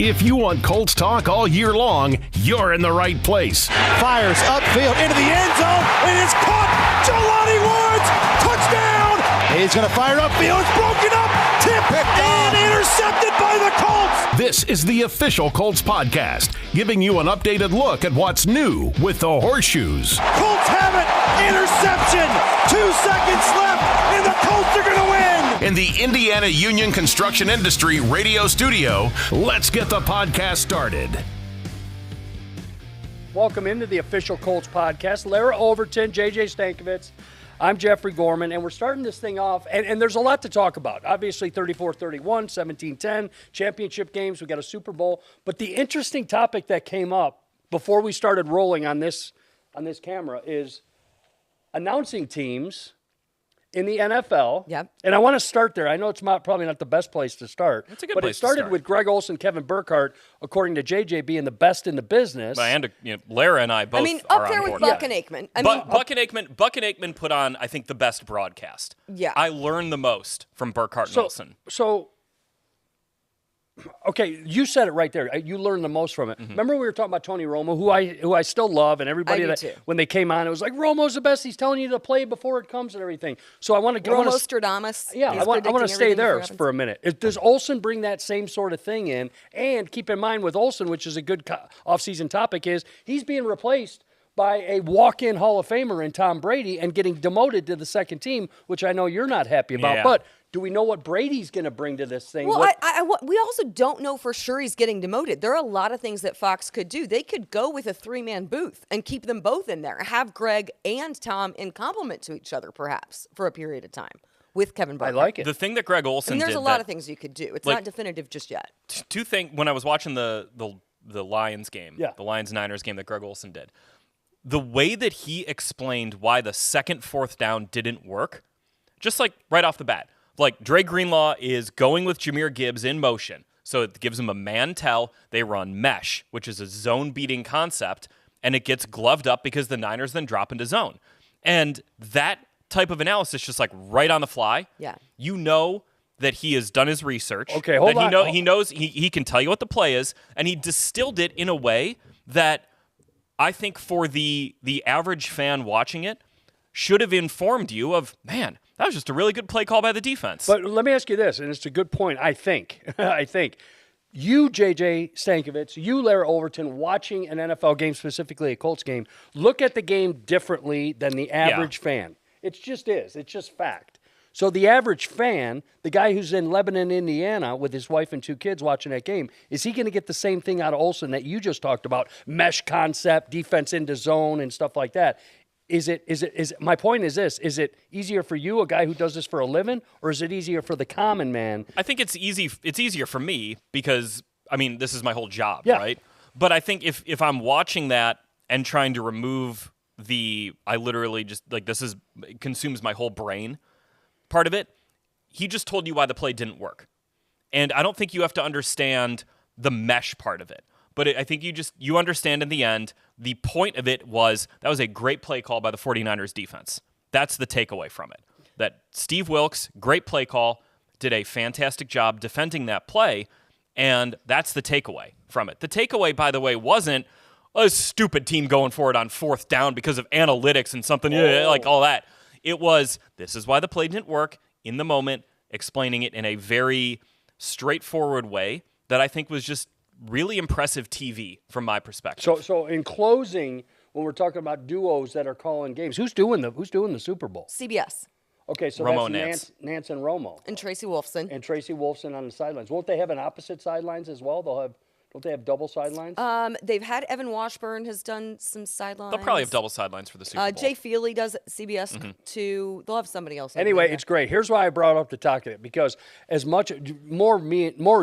If you want Colts talk all year long, you're in the right place. Fires upfield into the end zone. It is caught. Jelani Woods, touchdown. He's going to fire upfield. It's broken up. Tipped and intercepted by the Colts. This is the official Colts Podcast, giving you an updated look at what's new with the Horseshoes. Colts have it. Interception. 2 seconds left, and the Colts are going to win. In the Indiana Union Construction Industry radio studio, let's get the podcast started. Welcome into the official Colts Podcast. Larra, Overton, JJ Stankevitz. I'm Jeffrey Gorman, and we're starting this thing off, and there's a lot to talk about. Obviously, 34-31, 17-10, championship games. We got a Super Bowl. But the interesting topic that came up before we started rolling on this camera is announcing teams in the NFL. Yep. And I want to start there. I know it's probably not the best place to start. It's a good but place it started to start. with Greg Olsen, Kevin Burkhardt, according to JJ, being the best in the business. And Larra and I both are up there on with board. Buck and Aikman. Buck and Aikman put on, I think, the best broadcast. Yeah. I learned the most from Burkhardt and Olsen. Okay, you said it right there. You learned the most from it. Mm-hmm. Remember we were talking about Tony Romo, who I still love, and everybody I do that too. when they came on, it was like Romo's the best. He's telling you to play before it comes and everything. So I want to Romostradamus. Yeah, He's I want to predicting stay everything there before it for a minute. Does Olsen bring that same sort of thing in? And keep in mind with Olsen, which is a good off-season topic, is he's being replaced by a walk-in Hall of Famer in Tom Brady and getting demoted to the second team, which I know you're not happy about. Yeah. But do we know what Brady's going to bring to this thing? Well, we also don't know for sure he's getting demoted. There are a lot of things that Fox could do. They could go with a three-man booth and keep them both in there. Have Greg and Tom in complement to each other, perhaps, for a period of time with Kevin I Burkhardt. like it. The thing that Greg Olsen And there's did a lot that- of things you could do. It's like, not definitive just yet. Two things, when I was watching the Lions game, Yeah. the Lions-Niners game that Greg Olsen did, the way that he explained why the second fourth down didn't work, just like right off the bat, like Dre Greenlaw is going with Jahmyr Gibbs in motion, so it gives him a man tell. They run mesh, which is a zone-beating concept, and it gets gloved up because the Niners then drop into zone. And that type of analysis, just like right on the fly, Yeah. you know that he has done his research. Okay, hold that on. He knows he can tell you what the play is, and he distilled it in a way that I think for the average fan watching it should have informed you of, man, that was just a really good play call by the defense. But let me ask you this, and it's a good point, I think. I think. You, JJ Stankevitz, you, Larra Overton, watching an NFL game, specifically a Colts game, look at the game differently than the average fan. It just is. It's just fact. So the average fan, the guy who's in Lebanon, Indiana, with his wife and 2 kids watching that game, is he going to get the same thing out of Olsen that you just talked about? Mesh concept, defense into zone, and stuff like that. My point is this: is it easier for you, a guy who does this for a living, or is it easier for the common man? I think it's easy. It's easier for me because, I mean, this is my whole job, Yeah. right? But I think if I'm watching that and trying to remove I literally just, like, it consumes my whole brain part of it, he just told you why the play didn't work. And I don't think you have to understand the mesh part of it. But I think you understand in the end, the point of it was that was a great play call by the 49ers defense. That's the takeaway from it. That Steve Wilkes, great play call, did a fantastic job defending that play, and that's the takeaway from it. The takeaway, by the way, wasn't a stupid team going for it on fourth down because of analytics and something like all that. It was, this is why the play didn't work in the moment, explaining it in a very straightforward way that I think was just really impressive TV from my perspective. So in closing, when we're talking about duos that are calling games, who's doing the Super Bowl? CBS Okay, so Romo that's and Nance and Romo. and Tracy Wolfson. And Tracy Wolfson on the sidelines. Won't they have an opposite sidelines as well? Don't they have double sidelines? They've had Evan Washburn has done some sidelines. They'll probably have double sidelines for the Super Bowl. Jay Feely does CBS too. They'll have somebody else. Anyway, there. it's great. Here's why I brought up the topic, because as much more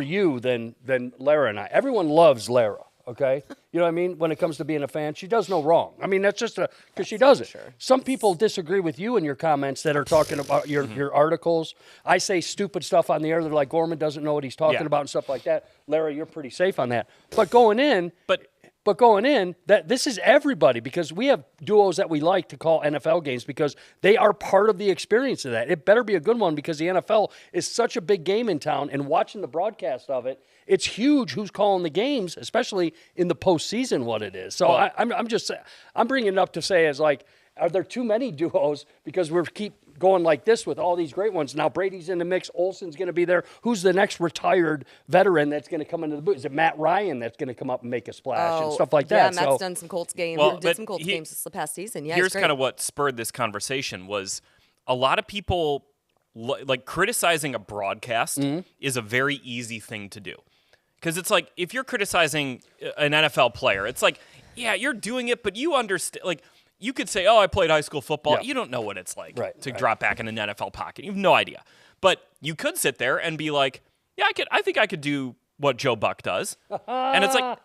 you than Larra and I. Everyone loves Larra. Okay, you know what I mean? When it comes to being a fan, she does no wrong. I mean, that's just because she does it. Sure. Some people disagree with you in your comments that are talking about your articles. I say stupid stuff on the air. They're like, Gorman doesn't know what he's talking about and stuff like that. Larra, you're pretty safe on that. But going in, But But going in, that this is everybody, because we have duos that we like to call NFL games because they are part of the experience of that. It better be a good one because the NFL is such a big game in town, and watching the broadcast of it, it's huge who's calling the games, especially in the postseason, what it is. So I'm bringing it up to say is like, are there too many duos because we keep going like this with all these great ones? Now Brady's in the mix. Olsen's going to be there. Who's the next retired veteran that's going to come into the booth? Is it Matt Ryan that's going to come up and make a splash and stuff like that? Yeah, Matt's done some Colts games. Did some Colts games this past season. Yeah, here's kind of what spurred this conversation was a lot of people like criticizing a broadcast is a very easy thing to do. Because it's like if you're criticizing an NFL player, it's like, yeah, you're doing it, but you understand, like, you could say, oh, I played high school football. Yeah. You don't know what it's like to drop back in an NFL pocket. You have no idea. But you could sit there and be like, yeah, I think I could do what Joe Buck does. And it's like,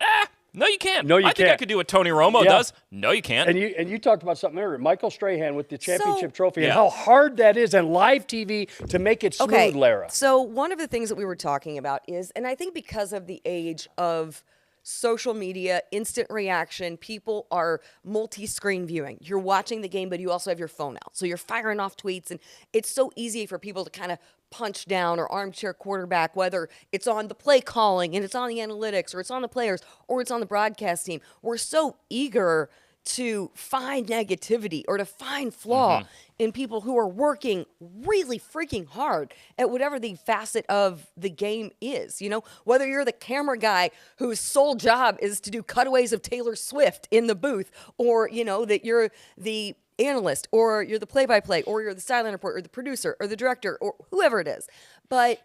no, you can't. No, you I think I could do what Tony Romo does. No, you can't. And you talked about something earlier, Michael Strahan with the championship trophy and how hard that is and live TV to make it smooth, Larra. So one of the things that we were talking about is, and I think because of the age of social media, instant reaction, people are multi-screen viewing. You're watching the game, but you also have your phone out. So you're firing off tweets, and it's so easy for people to kind of punch down or armchair quarterback, whether it's on the play calling and it's on the analytics or it's on the players or it's on the broadcast team. We're so eager to find negativity or to find flaw in people who are working really freaking hard at whatever the facet of the game is. You know, whether you're the camera guy whose sole job is to do cutaways of Taylor Swift in the booth, or, you know, that you're the analyst or you're the play-by-play or you're the sideline reporter or the producer or the director or whoever it is. But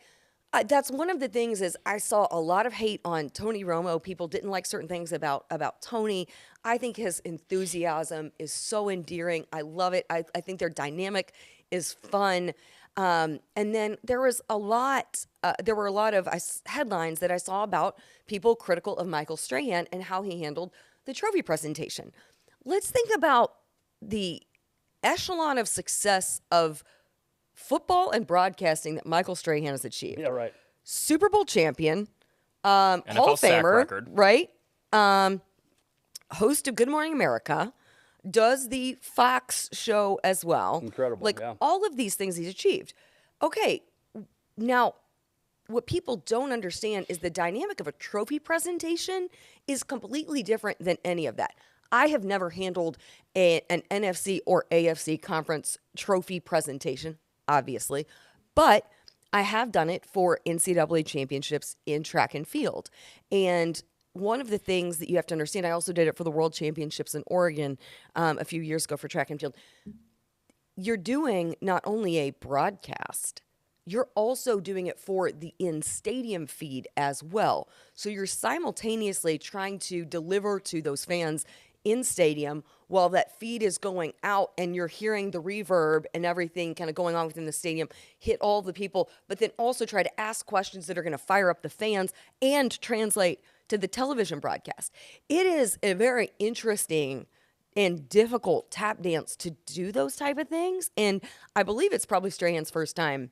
that's one of the things is I saw a lot of hate on Tony Romo. People didn't like certain things about Tony. I think his enthusiasm is so endearing. I love it. I think their dynamic is fun. And then there were a lot of headlines that I saw about people critical of Michael Strahan and how he handled the trophy presentation. Let's think about the echelon of success of football and broadcasting that Michael Strahan has achieved. Yeah, right. Super Bowl champion, Hall of sack Famer, record. right? Host of Good Morning America, does the Fox show as well. Incredible, Like yeah. all of these things he's achieved. Okay, now what people don't understand is the dynamic of a trophy presentation is completely different than any of that. I have never handled an NFC or AFC conference trophy presentation, obviously, but I have done it for NCAA championships in track and field. And one of the things that you have to understand, I also did it for the World Championships in Oregon a few years ago for track and field. You're doing not only a broadcast, you're also doing it for the in-stadium feed as well. So you're simultaneously trying to deliver to those fans in stadium while that feed is going out and you're hearing the reverb and everything kind of going on within the stadium hit all the people, but then also try to ask questions that are going to fire up the fans and translate to the television broadcast. It is a very interesting and difficult tap dance to do those type of things, and I believe it's probably Strahan's first time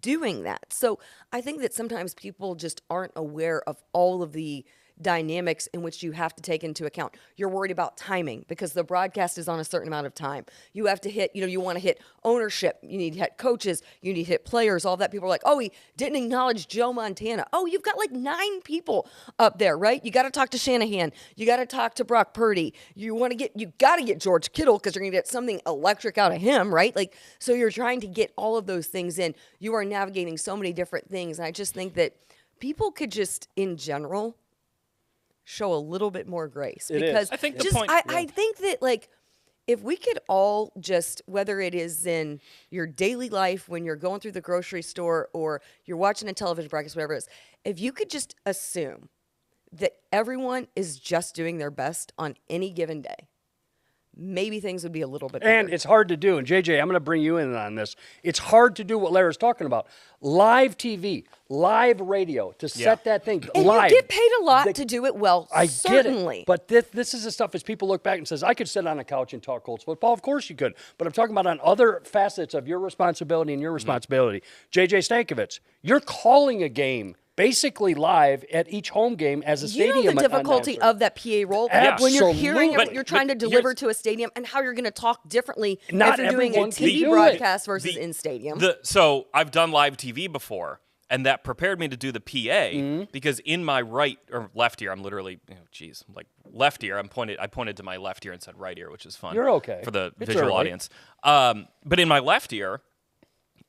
doing that. So I think that sometimes people just aren't aware of all of the dynamics in which you have to take into account. You're worried about timing because the broadcast is on a certain amount of time. You have to hit, you want to hit ownership. You need to hit coaches. You need to hit players, all that. People are like, oh, he didn't acknowledge Joe Montana. Oh, you've got like 9 people up there, right? You got to talk to Shanahan. You got to talk to Brock Purdy. You got to get George Kittle because you're going to get something electric out of him, right? Like, so you're trying to get all of those things in. You are navigating so many different things. And I just think that people could just, in general, show a little bit more grace. Because I think I think that, like, if we could all just, whether it is in your daily life when you're going through the grocery store or you're watching a television broadcast, whatever it is, if you could just assume that everyone is just doing their best on any given day, maybe things would be a little bit better. And it's hard to do. And, JJ, I'm going to bring you in on this. It's hard to do what Larry's talking about. Live TV, live radio, to set that thing and live. You get paid a lot to do it well, I certainly. get it. But this is the stuff as people look back and says, I could sit on a couch and talk Colts football. Of course you could. But I'm talking about on other facets of your responsibility and your responsibility. JJ Stankevitz, you're calling a game basically live at each home game as a stadium. You know the difficulty of that PA role when you're hearing what you're trying to deliver to a stadium and how you're going to talk differently if you're doing a TV broadcast versus in stadium. So I've done live TV before, and that prepared me to do the PA because in my right or left ear, I'm literally, left ear. I pointed to my left ear and said right ear, which is fun. You're okay for the it's visual early. audience. But in my left ear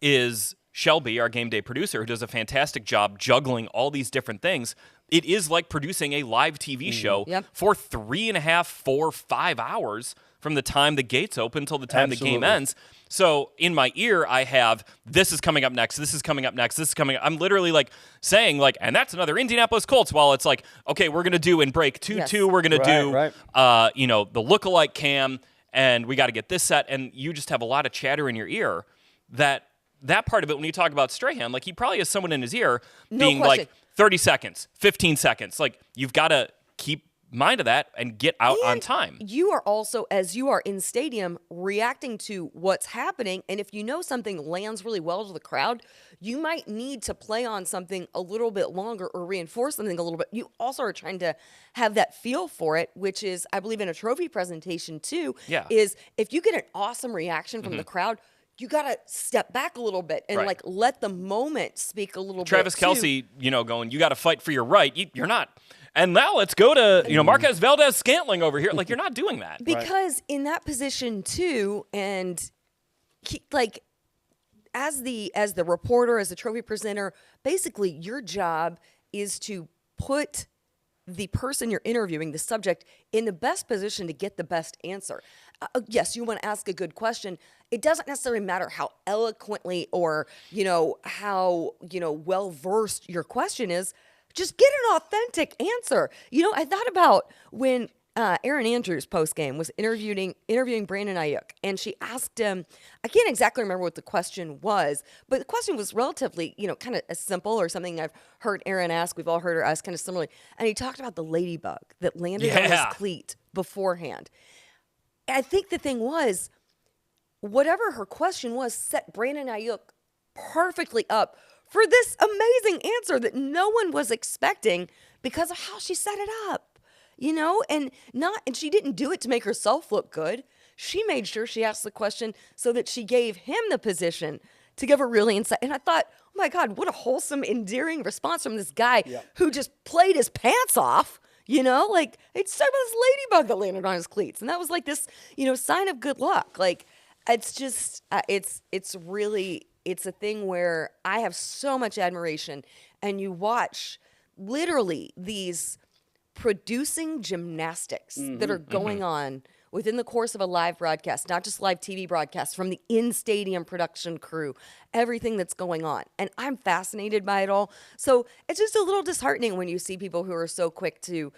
is Shelby, our game day producer, who does a fantastic job juggling all these different things. It is like producing a live TV show for 3.5, 4, 5 hours from the time the gates open until the time the game ends. So in my ear, I have, this is coming up next, this is coming up next, this is coming up. I'm literally saying and that's another Indianapolis Colts, while it's okay, we're going to do in break 2-2, we're going to do, the lookalike cam, and we got to get this set. And you just have a lot of chatter in your ear that part of it, when you talk about Strahan, he probably has someone in his ear being 30 seconds, 15 seconds. You've got to keep mind of that and get out on time. You are also, as you are in stadium, reacting to what's happening. And if you know something lands really well to the crowd, you might need to play on something a little bit longer or reinforce something a little bit. You also are trying to have that feel for it, which is, I believe, in a trophy presentation too, is if you get an awesome reaction from the crowd, you got to step back a little bit and let the moment speak a little Travis bit. Travis Kelce, going, you got to fight for your right. You're not. And now let's go to, Marquez Valdez-Scantling over here. You're not doing that. Because in that position too, and as the reporter, as the trophy presenter, basically your job is to put the person you're interviewing, the subject, in the best position to get the best answer. Yes, you want to ask a good question. It doesn't necessarily matter how eloquently or, how, well-versed your question is. Just get an authentic answer. I thought about when Erin Andrews post-game was interviewing Brandon Ayuk, and she asked him, I can't exactly remember what the question was, but the question was relatively, kind of as simple, or something I've heard Erin ask, we've all heard her ask kind of similarly, and he talked about the ladybug that landed on his cleat beforehand. I think the thing was, whatever her question was, set Brandon Ayuk perfectly up for this amazing answer that no one was expecting because of how she set it up, and she didn't do it to make herself look good. She made sure she asked the question so that she gave him the position to give a really insight. And I thought, oh my God, what a wholesome, endearing response from this guy who just played his pants off. It's talking about this ladybug that landed on his cleats. And that was this, sign of good luck. It's just, it's a thing where I have so much admiration, and you watch literally these producing gymnastics that are going on within the course of a live broadcast, not just live TV broadcast, from the in-stadium production crew, everything that's going on. And I'm fascinated by it all. So it's just a little disheartening when you see people who are so quick to,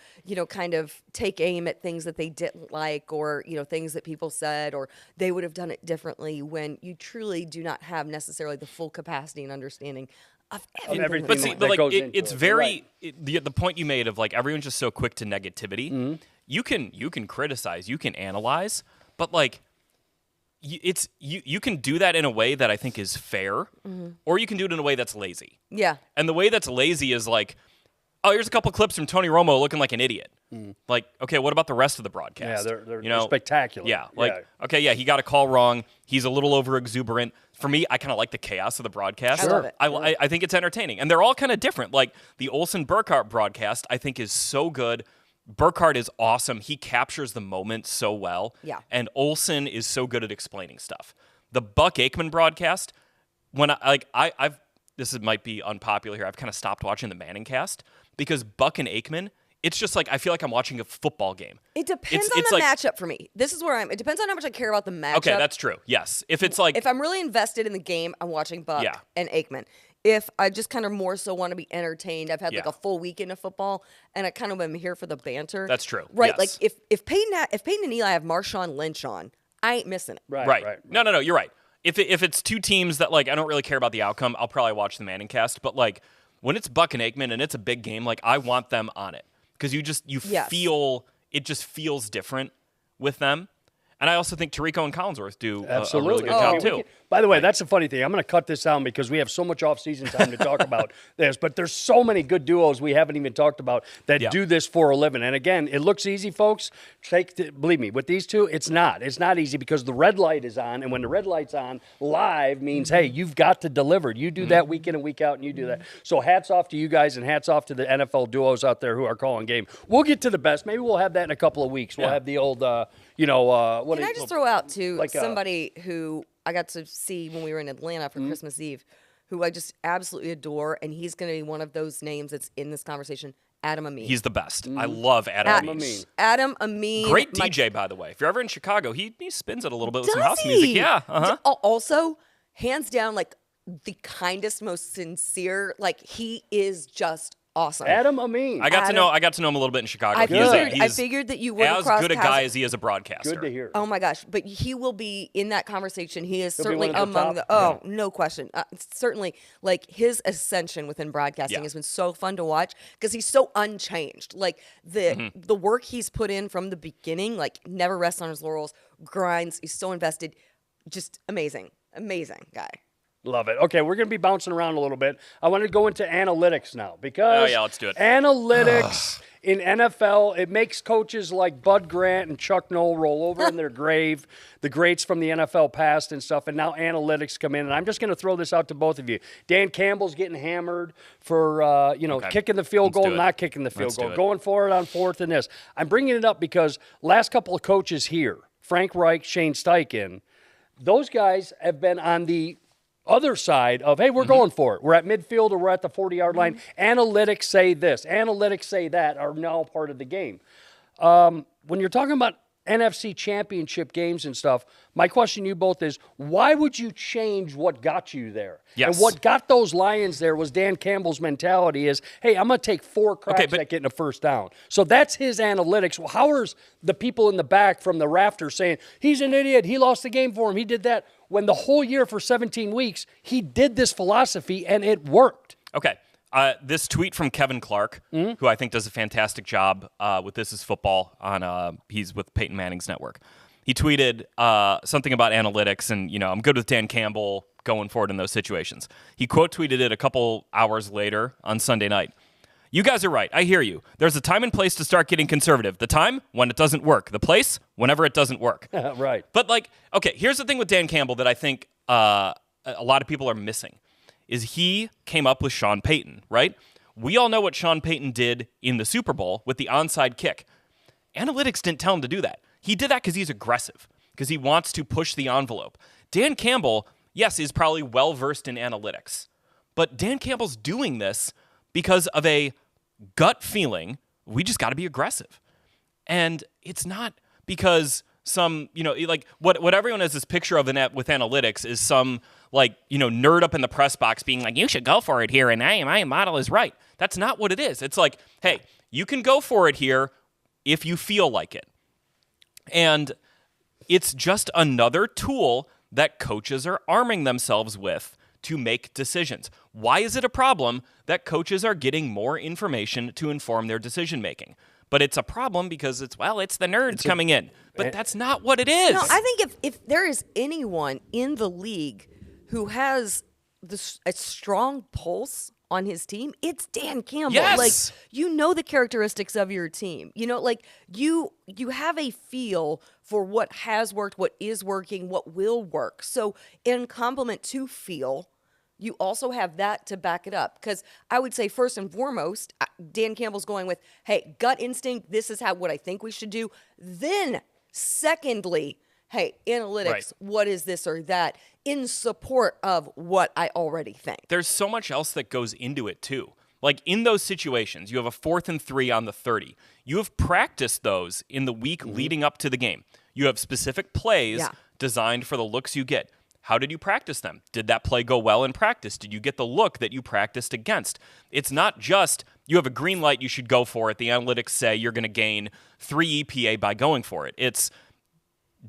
kind of take aim at things that they didn't like, or, things that people said, or they would have done it differently, when you truly do not have necessarily the full capacity and understanding of everything. But see, it's very, the point you made of everyone's just so quick to negativity. You can criticize, you can analyze, but you can do that in a way that I think is fair, or you can do it in a way that's lazy. Yeah. And the way that's lazy is oh, here's a couple clips from Tony Romo looking like an idiot. Okay, what about the rest of the broadcast? Yeah, they're spectacular. Yeah, okay, he got a call wrong. He's a little over exuberant. For me, I kind of like the chaos of the broadcast. I love it. I think it's entertaining, and they're all kind of different. The Olsen Burkhardt broadcast, I think, is so good. Burkhardt is awesome. He captures the moment so well. Yeah. And Olsen is so good at explaining stuff. The Buck Aikman broadcast, when I've this might be unpopular here. I've kind of stopped watching the Manning cast because Buck and Aikman, it's just I feel like I'm watching a football game. It depends on the matchup for me. This is where it depends on how much I care about the matchup. Okay, that's true. Yes. If it's if I'm really invested in the game, I'm watching Buck and Aikman. If I just kind of more so want to be entertained, I've had a full weekend of football, and I kind of am here for the banter. That's true. Right. Yes. If Peyton and Eli have Marshawn Lynch on, I ain't missing it. Right. No, you're right. If it's two teams that I don't really care about the outcome, I'll probably watch the Manning cast. But when it's Buck and Aikman and it's a big game, I want them on it because you feel it just feels different with them. And I also think Tirico and Collinsworth do a Absolutely. really good job, too. By the way, that's a funny thing. I'm going to cut this down because we have so much off-season time to talk about this, but there's so many good duos we haven't even talked about that do this for a living. And again, it looks easy, folks. Believe me, with these two, it's not. It's not easy because the red light is on, and when the red light's on, live means, hey, you've got to deliver. You do that week in and week out, and you do that. So hats off to you guys, and hats off to the NFL duos out there who are calling game. We'll get to the best. Maybe we'll have that in a couple of weeks. We'll have the old, what Can I just throw out to somebody who I got to see when we were in Atlanta for Christmas Eve, who I just absolutely adore, and he's going to be one of those names that's in this conversation, Adam Amin. He's the best. I love Adam Amin. Adam Amin. Great DJ, by the way. If you're ever in Chicago, he spins it a little bit with some house music. Yeah. Also, hands down, like the kindest, most sincere, like he is just awesome. Adam Amin. I got to know him a little bit in Chicago. I figured that you would as cross good a paths. guy as he is a broadcaster. Good to hear. Oh my gosh! But he will be in that conversation. He is certainly one of the among top. no question. Certainly, like his ascension within broadcasting has been so fun to watch because he's so unchanged. Like the work he's put in from the beginning, like never rests on his laurels, grinds. He's so invested. Just amazing guy. Love it. Okay, we're going to be bouncing around a little bit. I want to go into analytics now because let's do it. Analytics in NFL, it makes coaches like Bud Grant and Chuck Noll roll over in their grave, the greats from the NFL past and stuff, and now analytics come in. And I'm just going to throw this out to both of you. Dan Campbell's getting hammered for, kicking the field goal, not kicking the field goal, going for it on fourth and this. I'm bringing it up because last couple of coaches here, Frank Reich, Shane Steichen, those guys have been on the other side of, hey, we're going for it. We're at midfield or we're at the 40-yard line. Analytics say this. Analytics say that are now part of the game. When you're talking about NFC Championship games and stuff, my question to you both is, why would you change what got you there? Yes. And what got those Lions there was Dan Campbell's mentality is, hey, I'm going to take 4 cracks at getting a first down. So that's his analytics. Well, how are the people in the back from the rafters saying, he's an idiot, he lost the game for him, he did that, when the whole year for 17 weeks, he did this philosophy and it worked? Okay. This tweet from Kevin Clark, who I think does a fantastic job with This Is Football he's with Peyton Manning's network. He tweeted something about analytics and, I'm good with Dan Campbell going forward in those situations. He quote tweeted it a couple hours later on Sunday night. You guys are right. I hear you. There's a time and place to start getting conservative. The time, when it doesn't work. The place, whenever it doesn't work. Right. But, here's the thing with Dan Campbell that I think a lot of people are missing, is he came up with Sean Payton, right? We all know what Sean Payton did in the Super Bowl with the onside kick. Analytics didn't tell him to do that. He did that because he's aggressive, because he wants to push the envelope. Dan Campbell, yes, is probably well-versed in analytics, but Dan Campbell's doing this because of a gut feeling, we just got to be aggressive. And it's not because some, what everyone has this picture of with analytics is some, nerd up in the press box being like, you should go for it here, and my model is right. That's not what it is. It's like, hey, you can go for it here if you feel like it. And it's just another tool that coaches are arming themselves with to make decisions. Why is it a problem that coaches are getting more information to inform their decision-making? But it's a problem because it's the nerds coming in. But that's not what it is. No, I think if there is anyone in the league who has a strong pulse on his team, it's Dan Campbell. Yes. The characteristics of your team. You have a feel for what has worked, what is working, what will work. So in complement to feel, you also have that to back it up. Because I would say first and foremost, Dan Campbell's going with, hey, gut instinct, this is what I think we should do. Then secondly, hey, analytics, what is this or that in support of what I already think. There's so much else that goes into it too. Like in those situations, you have a 4th and 3 on the 30. You have practiced those in the week leading up to the game. You have specific plays designed for the looks you get. How did you practice them? Did that play go well in practice? Did you get the look that you practiced against? It's not just you have a green light, you should go for it. The analytics say you're going to gain 3 EPA by going for it. It's,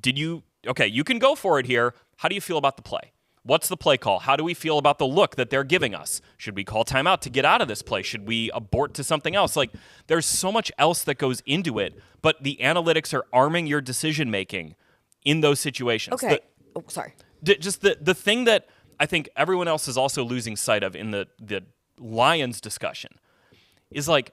you can go for it here. How do you feel about the play? What's the play call? How do we feel about the look that they're giving us? Should we call timeout to get out of this play? Should we abort to something else? There's so much else that goes into it, but the analytics are arming your decision-making in those situations. Okay. Sorry. Just the thing that I think everyone else is also losing sight of in the Lions discussion is like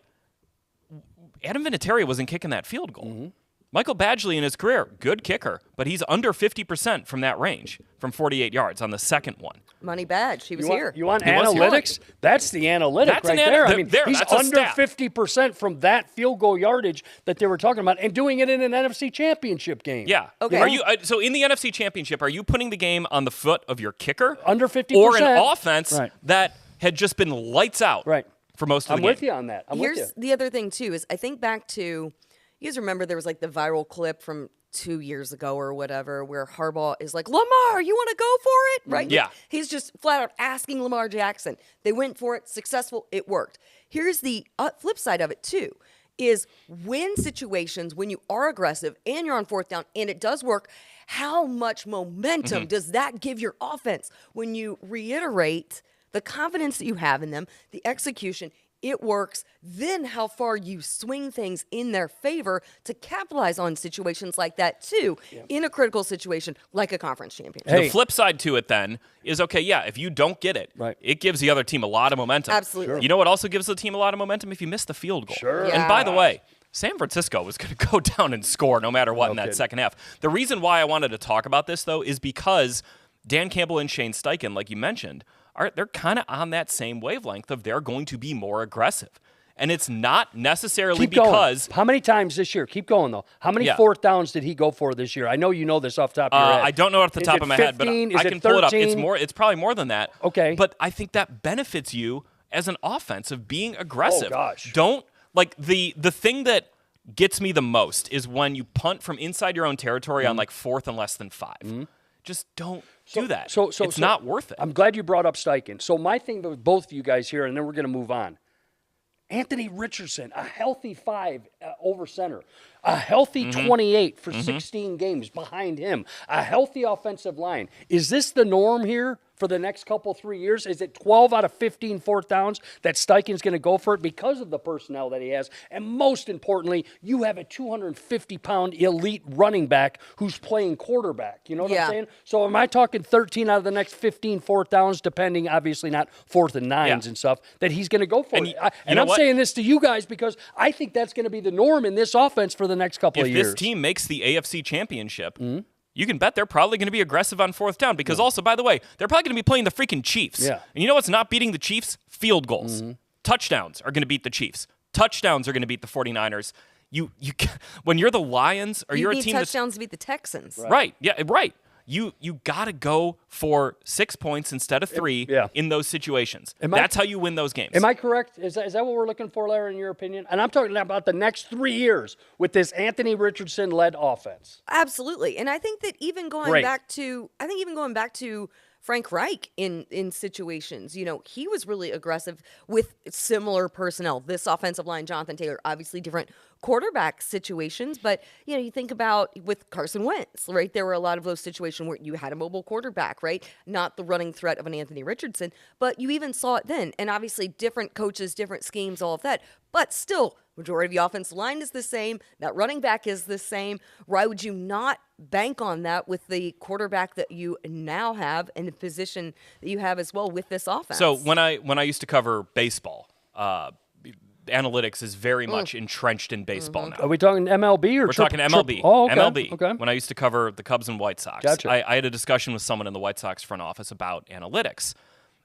Adam Vinatieri wasn't kicking that field goal. Mm-hmm. Michael Badgley in his career, good kicker, but he's under 50% from that range, from 48 yards on the second one. Money badge. He was You here. want, you want He was here. analytics? That's the analytic That's right an there. ana- I mean, there, he's that's a under stat. 50% from that field goal yardage that they were talking about, and doing it in an NFC Championship game. Yeah. Okay. Are you so in the NFC Championship? Are you putting the game on the foot of your kicker, Under 50%. or an offense Right. that had just been lights out, Right. for most of the I'm game? with you on that. I'm with you. Here's the other thing too is I think back to, you guys remember there was like the viral clip from 2 years ago or whatever where Harbaugh is like, Lamar, you want to go for it? Right? Yeah. He's just flat out asking Lamar Jackson. They went for it, successful, it worked. Here's the flip side of it too, is when situations, when you are aggressive and you're on fourth down and it does work, how much momentum does that give your offense when you reiterate the confidence that you have in them, the execution, it works, then how far you swing things in their favor to capitalize on situations like that too, in a critical situation like a conference championship. Hey. The flip side to it then is, okay, yeah, if you don't get it, Right. it gives the other team a lot of momentum. Absolutely. Sure. You know what also gives the team a lot of momentum? If you miss the field goal. Sure. And by the Yeah. way, San Francisco was going to go down and score no matter what in that kidding. second half. The reason why I wanted to talk about this, though, is because Dan Campbell and Shane Steichen, like you mentioned, they're kind of on that same wavelength of they're going to be more aggressive. And it's not necessarily Keep going. because How many times this year? Keep going, though. How many Yeah. fourth downs did he go for this year? I know you know this off the top of your head. I don't know off the Is top it of my head, but 15? I Is it can pull it up. It's 13? more. It's probably more than that. Okay. But I think that benefits you as an offense of being aggressive. Oh, gosh. Don't like the thing that gets me the most is when you punt from inside your own territory on like 4th and less than 5. Just don't do that. It's not worth it. I'm glad you brought up Steichen. So my thing with both of you guys here, and then we're going to move on. Anthony Richardson, a healthy 5 over center, a healthy 28 for 16 games behind him, a healthy offensive line. Is this the norm here for the next 3 years? Is it 12 out of 15 fourth downs that Steichen's going to go for it because of the personnel that he has? And most importantly, you have a 250-pound elite running back who's playing quarterback. You know what Yeah. I'm saying? So am I talking 13 out of the next 15 fourth downs, depending, obviously not 4th and 9s Yeah. and stuff, that he's going to go for And it? you And know I'm what? saying this to you guys because I think that's going to be the norm in this offense for the next couple If of years. this team makes the AFC Championship, you can bet they're probably going to be aggressive on 4th down because also, by the way, they're probably going to be playing the freaking Chiefs. Yeah. And you know what's not beating the Chiefs? Field goals. Touchdowns are going to beat the Chiefs. Touchdowns are going to beat the 49ers. You when you're the Lions or You you're a need team that's touchdowns to beat the Texans. right. Yeah, right. You got to go for 6 points instead of 3 Yeah. in those situations. Am I- That's how you win those games. Am I correct? Is that what we're looking for, Larry, in your opinion? And I'm talking about the next 3 years with this Anthony Richardson-led offense. Absolutely. And I think that even going Great. back to Frank Reich in situations, he was really aggressive with similar personnel. This offensive line, Jonathan Taylor, obviously different quarterback situations, but you think about with Carson Wentz, right? There were a lot of those situations where you had a mobile quarterback, right? Not the running threat of an Anthony Richardson, but you even saw it then. And obviously different coaches, different schemes, all of that. But still, majority of the offensive line is the same. That running back is the same. Why would you not bank on that with the quarterback that you now have and the position that you have as well with this offense? So when I used to cover baseball, analytics is very much entrenched in baseball now. Are we talking MLB or We're talking MLB. Oh, okay. MLB. Okay. When I used to cover the Cubs and White Sox, Gotcha. I had a discussion with someone in the White Sox front office about analytics,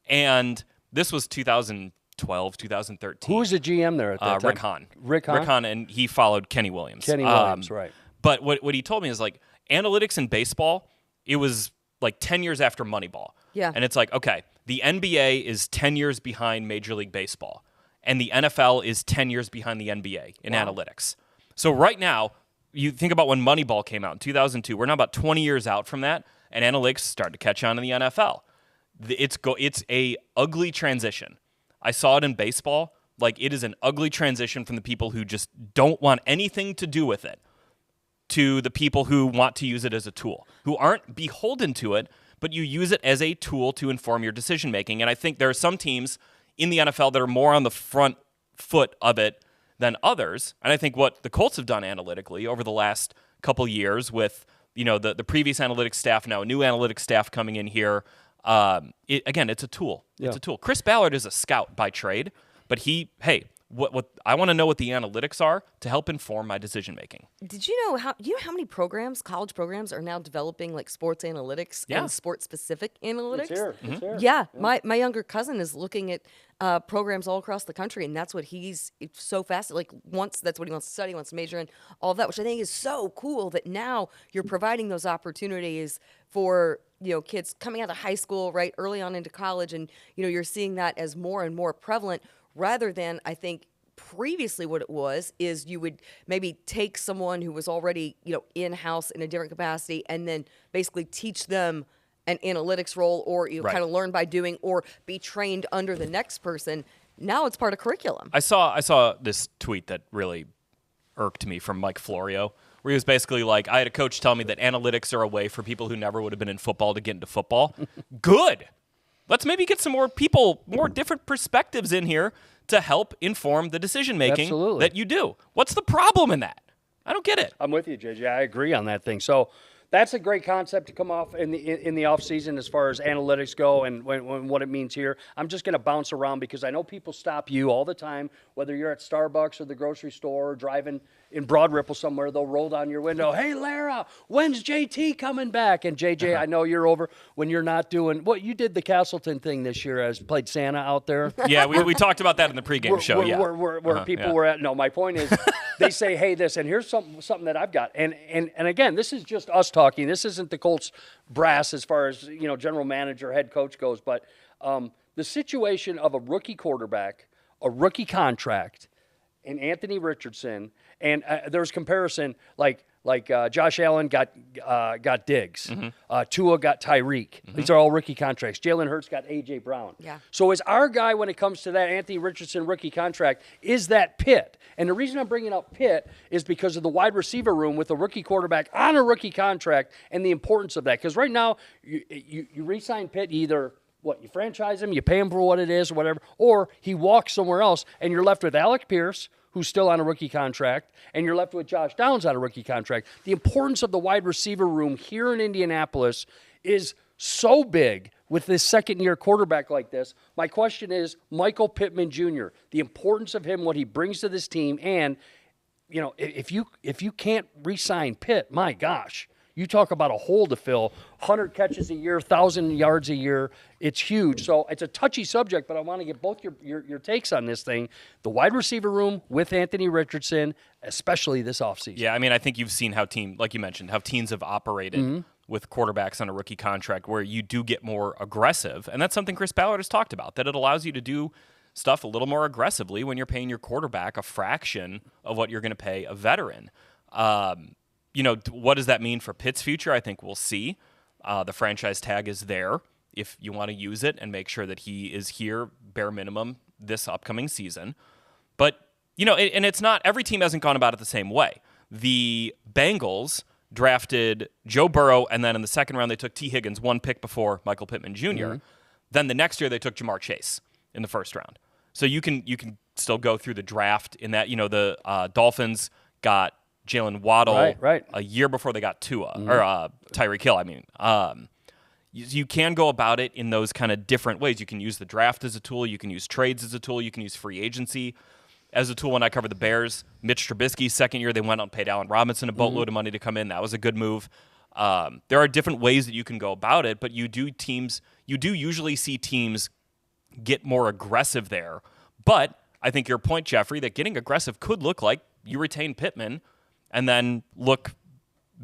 and this was 2012, 2013. Who was the GM there at that time? Rick Hahn. Rick Hahn? Rick Hahn, and he followed Kenny Williams. Kenny Williams, right. But what he told me is like analytics in baseball, it was like 10 years after Moneyball. Yeah. And it's like, okay, the NBA is 10 years behind Major League Baseball, and the NFL is 10 years behind the NBA in analytics. So right now, you think about when Moneyball came out in 2002, we're now about 20 years out from that, and analytics started to catch on in the NFL. It's a ugly transition. I saw it in baseball. Like, it is an ugly transition from the people who just don't want anything to do with it to the people who want to use it as a tool, who aren't beholden to it, but you use it as a tool to inform your decision making. And I think there are some teams in the NFL that are more on the front foot of it than others. And I think what the Colts have done analytically over the last couple years with the previous analytics staff, now a new analytics staff coming in here. Again, it's a tool. Yeah. It's a tool. Chris Ballard is a scout by trade, but what I want to know what the analytics are to help inform my decision making. Did you know how many college programs are now developing like sports analytics and sports specific analytics? It's here. Yeah, my younger cousin is looking at programs all across the country, and that's what he's so fast. Like that's what he wants to study, wants to major in, all of that, which I think is so cool that now you're providing those opportunities for kids coming out of high school, right, early on into college, and you're seeing that as more and more prevalent. Rather than, I think, previously what it was is you would maybe take someone who was already, in-house in a different capacity and then basically teach them an analytics role or kind of learn by doing or be trained under the next person. Now it's part of curriculum. I saw this tweet that really irked me from Mike Florio, where he was basically like, I had a coach tell me that analytics are a way for people who never would have been in football to get into football. Good. Let's maybe get some more people, more different perspectives in here to help inform the decision-making that you do. What's the problem in that? I don't get it. I'm with you, JJ. I agree on that thing. So that's a great concept to come off in the off season as far as analytics go and what it means here. I'm just going to bounce around because I know people stop you all the time, whether you're at Starbucks or the grocery store or driving in Broad Ripple somewhere. They'll roll down your window, "Hey, Larra, when's JT coming back?" And JJ, I know you're over when you're not doing what you did the Castleton thing this year as played Santa out there. Yeah, we talked about that in the pregame show. Where people were at. No, my point is they say, "Hey, this," and here's something that I've got. And again, this is just us talking. This isn't the Colts brass as far as general manager, head coach goes. But the situation of a rookie quarterback, a rookie contract, and Anthony Richardson, and there's comparison like Josh Allen got Diggs, Tua got Tyreek. These are all rookie contracts. Jalen Hurts got A.J. Brown. Yeah. So is our guy when it comes to that Anthony Richardson rookie contract, is that Pitt? And the reason I'm bringing up Pitt is because of the wide receiver room with a rookie quarterback on a rookie contract and the importance of that. Because right now, you re-sign Pitt either – you franchise him, you pay him for what it is or whatever, or he walks somewhere else and you're left with Alec Pierce, who's still on a rookie contract, and you're left with Josh Downs on a rookie contract. The importance of the wide receiver room here in Indianapolis is so big with this second-year quarterback like this. My question is, Michael Pittman Jr., the importance of him, what he brings to this team, and if you can't re-sign Pitt, my gosh, you talk about a hole to fill, 100 catches a year, 1,000 yards a year. It's huge. So it's a touchy subject, but I want to get both your takes on this thing. The wide receiver room with Anthony Richardson, especially this offseason. Yeah, I mean, I think you've seen how like you mentioned, how teams have operated with quarterbacks on a rookie contract where you do get more aggressive. And that's something Chris Ballard has talked about, that it allows you to do stuff a little more aggressively when you're paying your quarterback a fraction of what you're going to pay a veteran. What does that mean for Pitt's future? I think we'll see. The franchise tag is there if you want to use it and make sure that he is here, bare minimum, this upcoming season. But, and it's not, every team hasn't gone about it the same way. The Bengals drafted Joe Burrow, and then in the second round they took T. Higgins, one pick before Michael Pittman Jr. Then the next year they took Jamar Chase in the first round. So you can still go through the draft in that, the Dolphins got Jalen Waddle a year before they got Tua, or Tyreek Hill, I mean. You can go about it in those kind of different ways. You can use the draft as a tool. You can use trades as a tool. You can use free agency as a tool. When I covered the Bears, Mitch Trubisky's second year, they went out and paid Allen Robinson a boatload of money to come in. That was a good move. There are different ways that you can go about it, but you do usually see teams get more aggressive there. But I think your point, Jeffrey, that getting aggressive could look like you retain Pittman and then look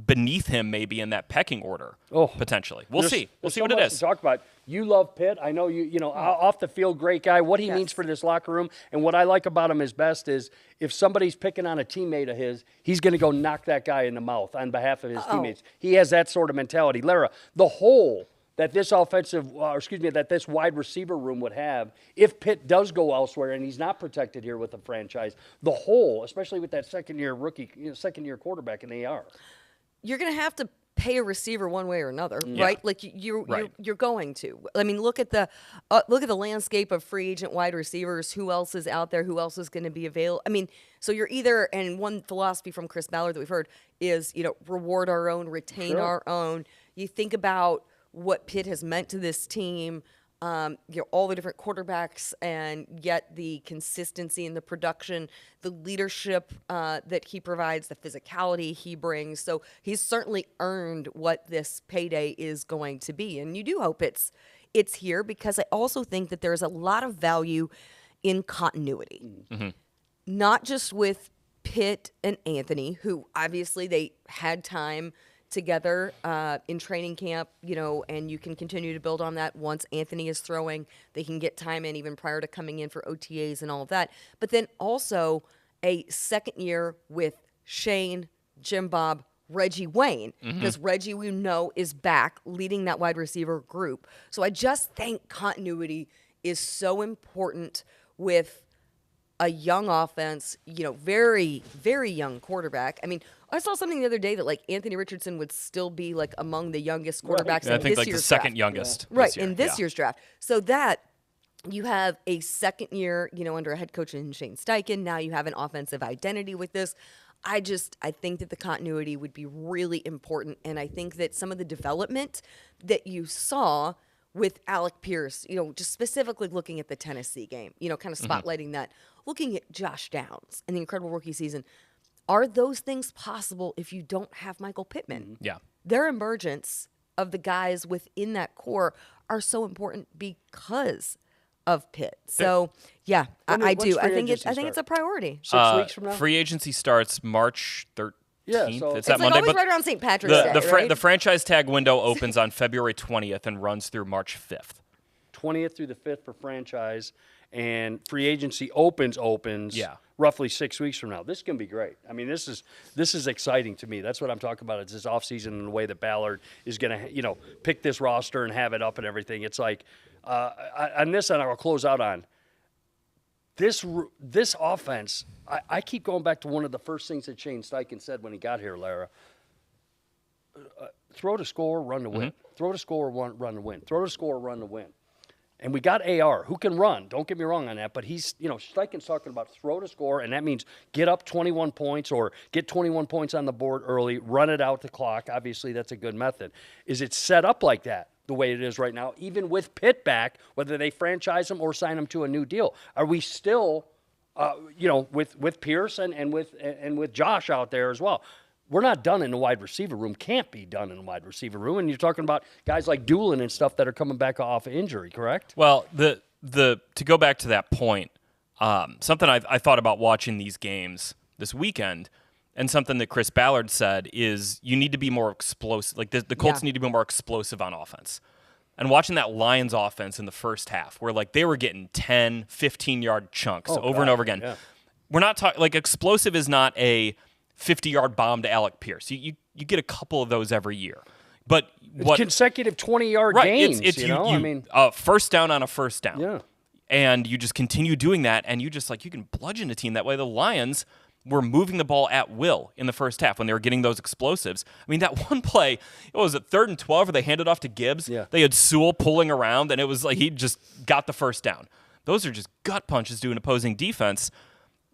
beneath him maybe in that pecking order, potentially. We'll see. We'll see what it is. To talk about. You love Pitt. I know you know, off the field, great guy. What he means for this locker room, and what I like about him is best is if somebody's picking on a teammate of his, he's going to go knock that guy in the mouth on behalf of his teammates. He has that sort of mentality. Larra, the hole that this that this wide receiver room would have if Pitt does go elsewhere and he's not protected here with the franchise, the hole, especially with that second-year quarterback in the AR. You're going to have to pay a receiver one way or another, Yeah. right? Like you're going to. I mean, look at the landscape of free agent wide receivers. Who else is out there? Who else is going to be available? I mean, so you're either, and one philosophy from Chris Ballard that we've heard is, reward our own, retain our own. You think about what Pitt has meant to this team. All the different quarterbacks, and yet the consistency in the production, the leadership that he provides, the physicality he brings. So he's certainly earned what this payday is going to be, and you do hope it's here, because I also think that there's a lot of value in continuity, not just with Pitt and Anthony, who obviously they had time together in training camp, and you can continue to build on that once Anthony is throwing. They can get time in even prior to coming in for OTAs and all of that. But then also a second year with Shane, Jim Bob, Reggie Wayne, because Reggie, we know, is back leading that wide receiver group. So I just think continuity is so important with a young offense, very, very young quarterback. I mean, I saw something the other day that like Anthony Richardson would still be like among the youngest quarterbacks in I think this year's the second draft. youngest. Right, year. in this year's draft. So that you have a second year, under a head coach in Shane Steichen. Now you have an offensive identity with this. I think that the continuity would be really important. And I think that some of the development that you saw with Alec Pierce, just specifically looking at the Tennessee game, kind of spotlighting that, looking at Josh Downs and the incredible rookie season, are those things possible if you don't have Michael Pittman? Yeah. Their emergence of the guys within that core are so important because of Pitt. So, yeah, I do. when's I think free it's agency a priority. 6 weeks from now? Free agency starts March 13th. Yeah, so- it's It's that like Monday. always But right around St. Patrick's Day, right? the franchise tag window opens on February 20th and runs through March 5th. 20th through the 5th for franchise, and free agency opens roughly 6 weeks from now. This can be great. I mean, this is exciting to me. That's what I'm talking about. It's this offseason and the way that Ballard is going to, pick this roster and have it up and everything. It's like, on this end, I'll close out on this offense. I keep going back to one of the first things that Shane Steichen said when he got here, Larra. Throw to score, run to win. Throw to score, run to win. Throw to score, run to win. And we got AR, who can run. Don't get me wrong on that, but he's, Steichen's talking about throw to score, and that means get up 21 points or get 21 points on the board early, run it out the clock. Obviously, that's a good method. Is it set up like that, the way it is right now, even with Pitt back, whether they franchise him or sign him to a new deal? Are we still, with Pierce and with Josh out there as well? We're not done in the wide receiver room. Can't be done in the wide receiver room. And you're talking about guys like Doolin and stuff that are coming back off of injury, correct? Well, the to go back to that point, something I thought about watching these games this weekend, and something that Chris Ballard said is you need to be more explosive. Like the Colts need to be more explosive on offense. And watching that Lions offense in the first half, where like they were getting 10, 15-yard chunks over and over again. Yeah. We're not talking like explosive is not a 50-yard bomb to Alec Pierce. You get a couple of those every year. But what consecutive 20-yard games, it's I mean, first down on a first down. Yeah. And you just continue doing that, and you just you can bludgeon a team that way. The Lions were moving the ball at will in the first half when they were getting those explosives. I mean, that one play, it was at 3rd and 12 where they handed off to Gibbs. Yeah. They had Sewell pulling around, and it was like he just got the first down. Those are just gut punches to an opposing defense.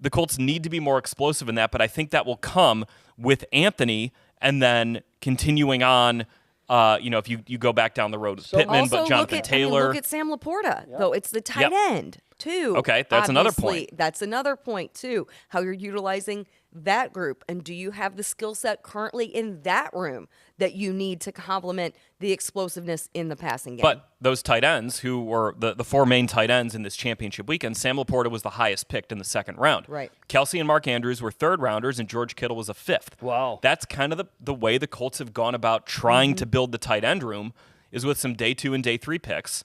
The Colts need to be more explosive in that, but I think that will come with Anthony and then continuing on, if you go back down the road with Pittman, but Jonathan Taylor. Look at Sam Laporta, though. It's the tight end, too. Okay, that's another Obviously, point. That's another point, too, how you're utilizing that group. And do you have the skill set currently in that room that you need to complement the explosiveness in the passing game? But those tight ends, who were the four main tight ends in this championship weekend, Sam Laporta was the highest picked in the second round. Right. Kelsey and Mark Andrews were 3rd rounders, and George Kittle was a 5th. Wow. That's kind of the way the Colts have gone about trying to build the tight end room, is with some day 2 and day 3 picks.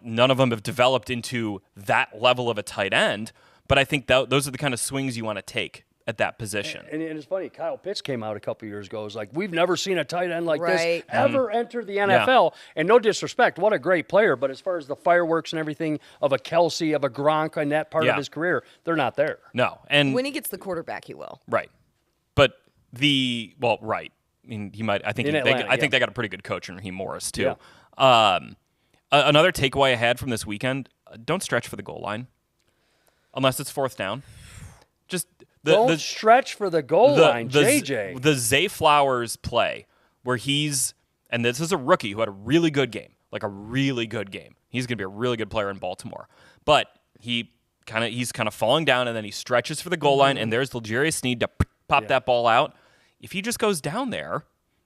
None of them have developed into that level of a tight end, but I think those are the kind of swings you want to take at that position. And it's funny, Kyle Pitts came out a couple years ago. It was like, we've never seen a tight end like this Right. ever enter the NFL. And no disrespect, what a great player. But as far as the fireworks and everything of a Kelsey, of a Gronk in that part of his career, they're not there. No. And when he gets the quarterback, he will. right. But right. mean, he might. I think Atlanta, I think they got a pretty good coach in Raheem Morris too. Another takeaway I had from this weekend: don't stretch for the goal line, unless it's fourth down. Just don't stretch for the goal line, JJ. The Zay Flowers play where and this is a rookie who had a really good game, like a really good game. He's going to be a really good player in Baltimore, but he's kind of falling down, and then he stretches for the goal line, and there's L'Jarius Sneed to pop that ball out. If he just goes down there,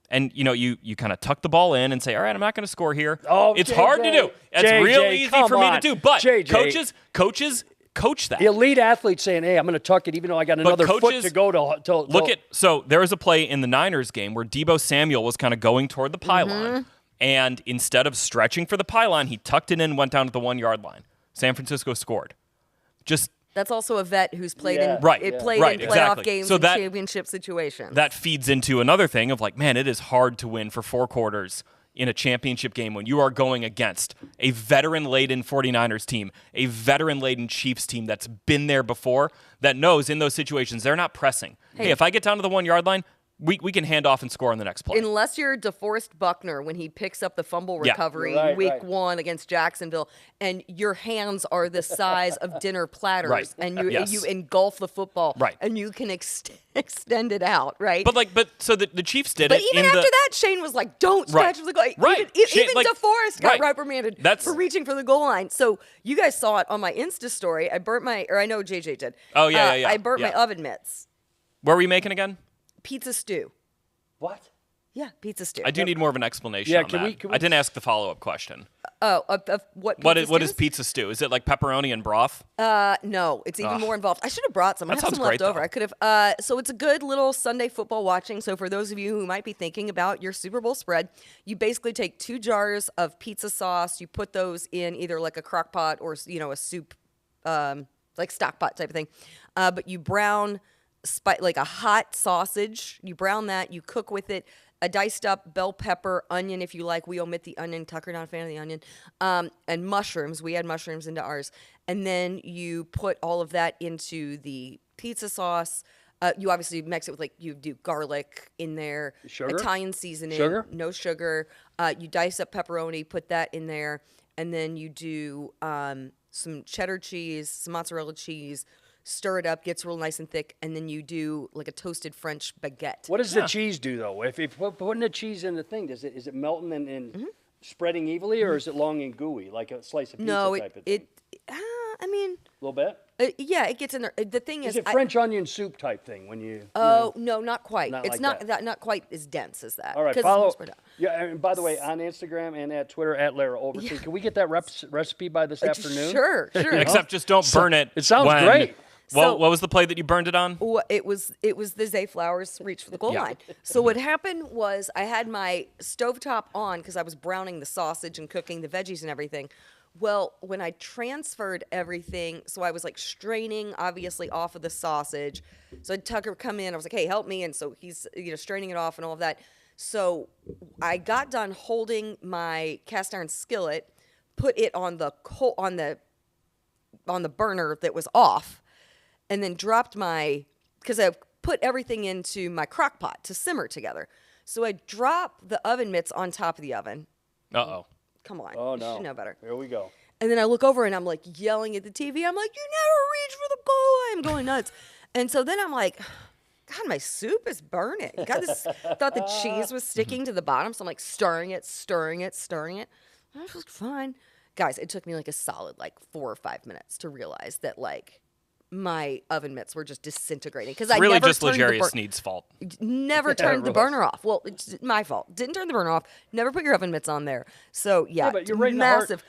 and you kind of tuck the ball in and say, all right, I'm not going to score here. Oh, it's JJ, hard to do. It's real easy for me to do, but JJ. coaches coach that. The elite athlete saying, hey, I'm going to tuck it even though I got another foot to go to. So there was a play in the Niners game where Deebo Samuel was kind of going toward the pylon, and instead of stretching for the pylon, he tucked it in, went down to the 1-yard line. San Francisco scored. That's also a vet who's played in playoff exactly. Games and championship situations. That feeds into another thing of like, man, it is hard to win for 4 quarters in a championship game when you are going against a veteran-laden 49ers team, a veteran-laden Chiefs team that's been there before, that knows in those situations they're not pressing. Hey, if I get down to the 1-yard line, we can hand off and score on the next play. Unless you're DeForest Buckner when he picks up the fumble recovery week 1 against Jacksonville, and your hands are the size of dinner platters, and you engulf the football, and you can extend it out, right? But so the Chiefs did but it. Even after that, Shane was like, "Don't stretch for the goal." Even DeForest got reprimanded for reaching for the goal line. So you guys saw it on my Insta story. I know JJ did. Oh yeah. I burnt my oven mitts. What were we making again? Pizza stew. What? Yeah, pizza stew. I do need more of an explanation on that. I didn't ask the follow-up question. Oh, of what is pizza stew? Is it like pepperoni and broth? No, it's even more involved. I should have brought some. I have some left over. I could have. So it's a good little Sunday football watching. So for those of you who might be thinking about your Super Bowl spread, you basically take 2 jars of pizza sauce. You put those in either like a crock pot or a soup, like stock pot type of thing. But you brown like a hot sausage. You brown that. You cook with it. A diced up bell pepper, onion if you like. We omit the onion. Tucker, not a fan of the onion. And mushrooms. We add mushrooms into ours. And then you put all of that into the pizza sauce. You obviously mix it with you do garlic in there. Sugar? Italian seasoning. Sugar? No sugar. You dice up pepperoni, put that in there. And then you do some cheddar cheese, some mozzarella cheese. Stir it up, gets real nice and thick, and then you do like a toasted French baguette. What does the cheese do, though? If you're putting the cheese in the thing, is it melting and spreading evenly, or is it long and gooey, like a slice of pizza type of thing? I mean... A little bit? Yeah, it gets in there. The thing is... Is it French onion soup type thing when you... Oh, no, not quite. It's like not quite as dense as that. All right, follow... Yeah, and by the way, on Instagram and at Twitter, at Larra Overton, can we get that recipe by this afternoon? Sure. Except just don't burn it. It sounds great. Well, what was the play that you burned it on? It was the Zay Flowers reach for the goal line. So what happened was I had my stovetop on because I was browning the sausage and cooking the veggies and everything. Well, when I transferred everything, so I was like straining obviously off of the sausage. So Tucker come in, I was like, hey, help me. And so he's straining it off and all of that. So I got done holding my cast iron skillet, put it on the burner that was off. And then dropped because I put everything into my crock pot to simmer together. So I dropped the oven mitts on top of the oven. Uh-oh. Come on. Oh, no. You should know better. Here we go. And then I look over and I'm like yelling at the TV. I'm like, you never reach for the goal line. I'm going nuts. And so then I'm like, God, my soup is burning. God, thought the cheese was sticking to the bottom. So I'm like stirring it. That was fine. Guys, it took me like a solid 4 or 5 minutes to realize that my oven mitts were just disintegrating because I really never just turned L'Jarius Sneed's fault. Never turned the burner off. Well, it's my fault. Didn't turn the burner off. Never put your oven mitts on there. So but you're right massive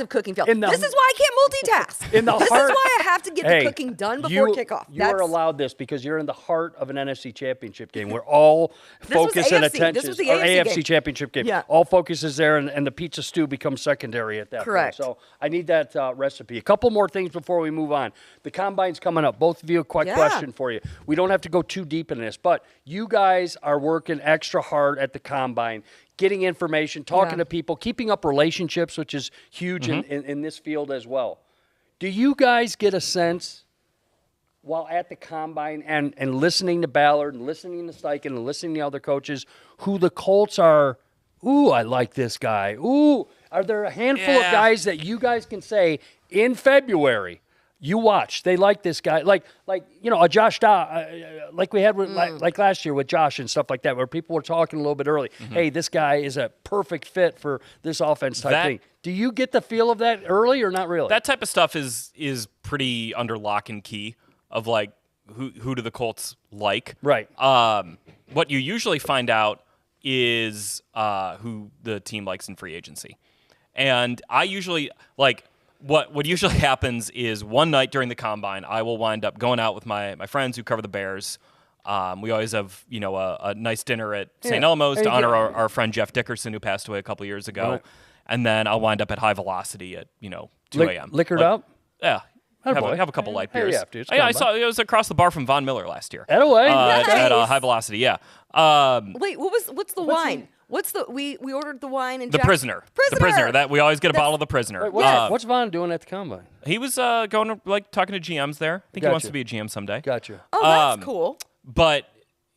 cooking fail. This is why I can't multitask. This is why I have to get the cooking done before kickoff. You are allowed this because you're in the heart of an NFC Championship game where all focus and attention. This was the AFC Championship game. Yeah. All focus is there, and the pizza stew becomes secondary at that Correct. point. So I need that recipe. A couple more things before we move on. The combine's coming up. Both of you, a quick question for you. We don't have to go too deep in this, but you guys are working extra hard at the combine, getting information, talking to people, keeping up relationships, which is huge in this field as well. Do you guys get a sense while at the combine and listening to Ballard and listening to Steichen and listening to other coaches who the Colts are, ooh, I like this guy. Ooh, are there a handful of guys that you guys can say in February, you watch, they like this guy, like a Josh Dow, like we had with, like last year with Josh and stuff like that, where people were talking a little bit early. Hey, this guy is a perfect fit for this offense type thing. Do you get the feel of that early or not really? That type of stuff is pretty under lock and key of like who do the Colts like? Right. What you usually find out is who the team likes in free agency, and I usually like. What usually happens is one night during the combine, I will wind up going out with my friends who cover the Bears. We always have a nice dinner at St. Elmo's to honor our friend Jeff Dickerson, who passed away a couple years ago. Right. And then I'll wind up at High Velocity at 2 a.m. Liquored up? Yeah. Have a couple light beers. I saw it was across the bar from Von Miller last year. Anyway, at High Velocity, yeah. Wait, what's the wine? What's the we ordered the wine and the prisoner. The prisoner. That we always get a bottle of the prisoner. Wait, what's Von doing at the combine? He was going to talking to GMs there. I think he wants to be a GM someday. Gotcha. Oh, that's cool. But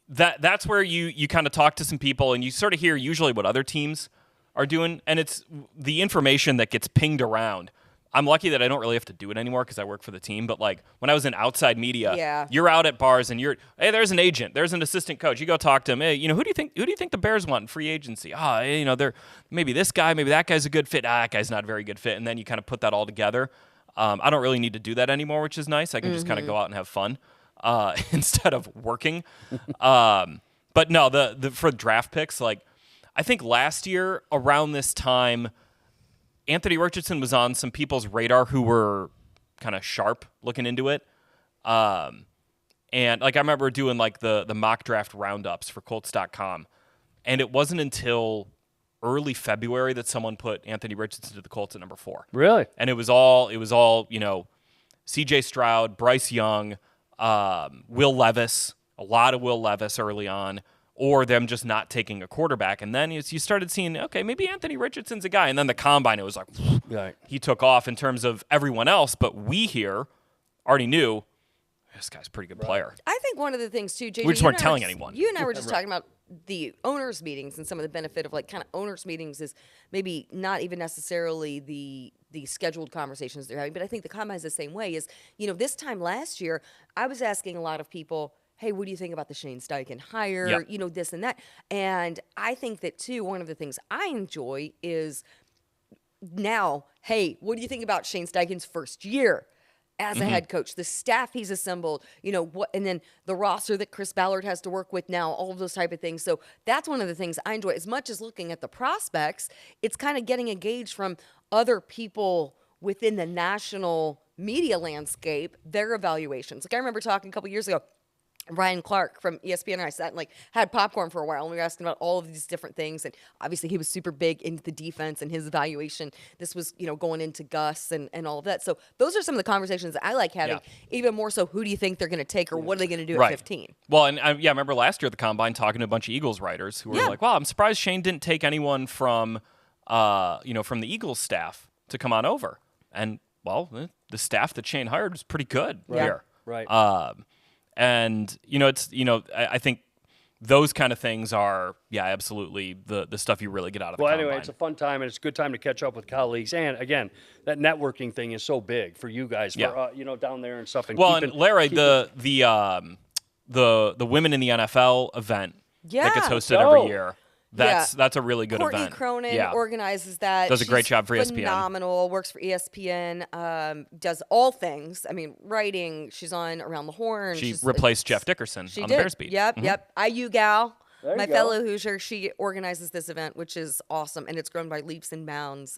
that's where you kind of talk to some people and you sort of hear usually what other teams are doing, and it's the information that gets pinged around. I'm lucky that I don't really have to do it anymore because I work for the team. But like when I was in outside media, you're out at bars and hey, there's an agent, there's an assistant coach. You go talk to him. Hey, who do you think the Bears want in free agency? They're maybe this guy, maybe that guy's a good fit. That guy's not a very good fit. And then you kind of put that all together. I don't really need to do that anymore, which is nice. I can just kind of go out and have fun instead of working. But no, the for draft picks, like I think last year around this time, Anthony Richardson was on some people's radar who were kind of sharp looking into it. And like I remember doing like the mock draft roundups for Colts.com. And it wasn't until early February that someone put Anthony Richardson to the Colts at number 4. Really? And it was all CJ Stroud, Bryce Young, Will Levis, a lot of Will Levis early on, or them just not taking a quarterback. And then you started seeing, okay, maybe Anthony Richardson's a guy. And then the combine, it was like, he took off in terms of everyone else. But we here already knew this guy's a pretty good player. I think one of the things, too, JJ, we just weren't telling anyone. You and I were just talking about the owners' meetings, and some of the benefit of like kind of owners' meetings is maybe not even necessarily the scheduled conversations they're having. But I think the combine is the same way. Is, this time last year, I was asking a lot of people, hey, what do you think about the Shane Steichen hire, this and that. And I think that, too, one of the things I enjoy is now, hey, what do you think about Shane Steichen's first year as a head coach, the staff he's assembled, and then the roster that Chris Ballard has to work with now, all of those type of things. So that's one of the things I enjoy. As much as looking at the prospects, it's kind of getting a gauge from other people within the national media landscape, their evaluations. Like I remember talking a couple years ago, Ryan Clark from ESPN and I sat and had popcorn for a while, and we were asking about all of these different things. And obviously he was super big into the defense and his evaluation. This was, going into Gus and all of that. So those are some of the conversations that I like having. Even more so, who do you think they're going to take, or what are they going to do at 15? Well, and I remember last year at the Combine talking to a bunch of Eagles writers who were like, wow, I'm surprised Shane didn't take anyone from the Eagles staff to come on over. And, well, the staff that Shane hired was pretty good here. Right. And, I think those kind of things are, absolutely the stuff you really get out of the combine. Well, anyway, it's a fun time, and it's a good time to catch up with colleagues. And, again, that networking thing is so big for you guys, down there and stuff. And and Larra, the Women in the NFL event that gets hosted every year, that's a really good event. Courtney Cronin organizes that. Does a great job for ESPN. Phenomenal. Works for ESPN. Does all things. I mean, writing. She's on Around the Horn. She replaced Jeff Dickerson on the Bears beat. Yep. IU gal. My fellow Hoosier. She organizes this event, which is awesome, and it's grown by leaps and bounds.